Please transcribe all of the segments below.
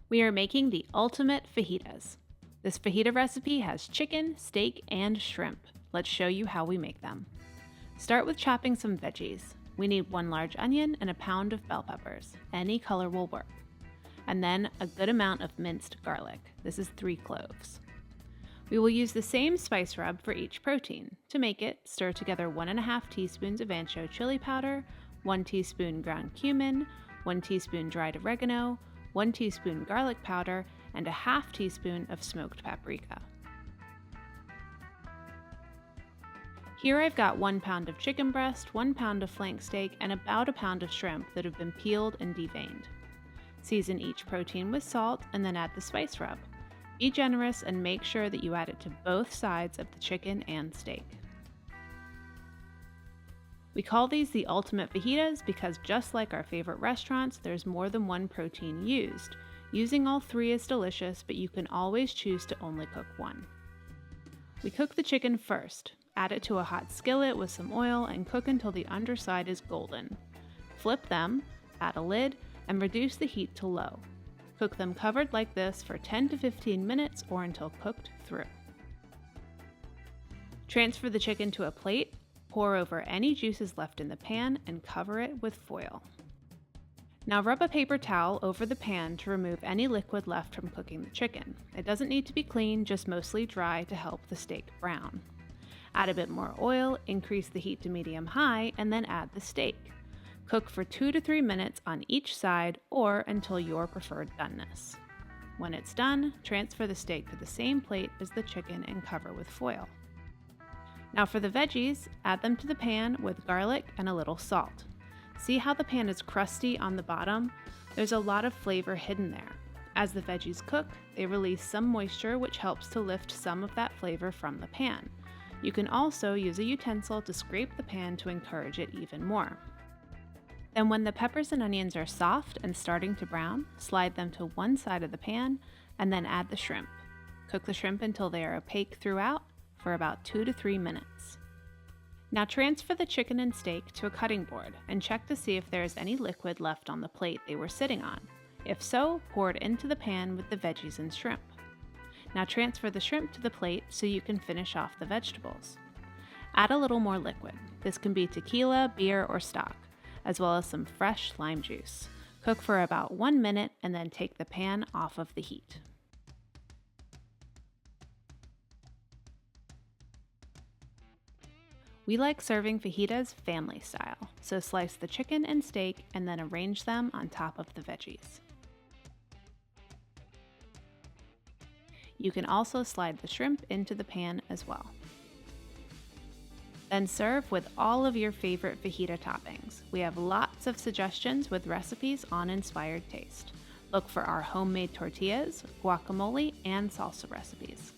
We are making the ultimate fajitas. This fajita recipe has chicken, steak, and shrimp. Let's show you how we make them. Start with chopping some veggies. We need 1 large onion and a pound of bell peppers. Any color will work. And then a good amount of minced garlic. This is 3 cloves. We will use the same spice rub for each protein. To make it, stir together 1½ teaspoons of ancho chili powder, 1 teaspoon ground cumin, 1 teaspoon dried oregano, 1 teaspoon garlic powder, and a ½ teaspoon of smoked paprika. Here I've got 1 pound of chicken breast, 1 pound of flank steak, and about a pound of shrimp that have been peeled and deveined. Season each protein with salt and then add the spice rub. Be generous and make sure that you add it to both sides of the chicken and steak. We call these the ultimate fajitas because just like our favorite restaurants, there's more than 1 protein used. Using all 3 is delicious, but you can always choose to only cook 1. We cook the chicken first. Add it to a hot skillet with some oil and cook until the underside is golden. Flip them, add a lid, and reduce the heat to low. Cook them covered like this for 10 to 15 minutes or until cooked through. Transfer the chicken to a plate, pour over any juices left in the pan, and cover it with foil. Now rub a paper towel over the pan to remove any liquid left from cooking the chicken. It doesn't need to be clean, just mostly dry to help the steak brown. Add a bit more oil, increase the heat to medium-high, and then add the steak. Cook for 2 to 3 minutes on each side or until your preferred doneness. When it's done, transfer the steak to the same plate as the chicken and cover with foil. Now for the veggies, add them to the pan with garlic and a little salt. See how the pan is crusty on the bottom? There's a lot of flavor hidden there. As the veggies cook, they release some moisture which helps to lift some of that flavor from the pan. You can also use a utensil to scrape the pan to encourage it even more. Then when the peppers and onions are soft and starting to brown, slide them to one side of the pan and then add the shrimp. Cook the shrimp until they are opaque throughout for about 2 to 3 minutes. Now transfer the chicken and steak to a cutting board and check to see if there is any liquid left on the plate they were sitting on. If so, pour it into the pan with the veggies and shrimp. Now transfer the shrimp to the plate so you can finish off the vegetables. Add a little more liquid. This can be tequila, beer, or stock, as well as some fresh lime juice. Cook for about 1 minute and then take the pan off of the heat. We like serving fajitas family style, so slice the chicken and steak and then arrange them on top of the veggies. You can also slide the shrimp into the pan as well. Then serve with all of your favorite fajita toppings. We have lots of suggestions with recipes on Inspired Taste. Look for our homemade tortillas, guacamole, and salsa recipes.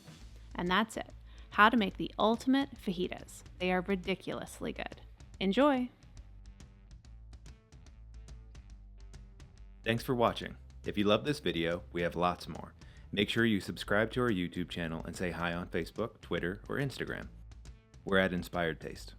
And that's it. How to make the ultimate fajitas. They are ridiculously good. Enjoy! Thanks for watching. If you love this video, we have lots more. Make sure you subscribe to our YouTube channel and say hi on Facebook, Twitter, or Instagram. We're at Inspired Taste.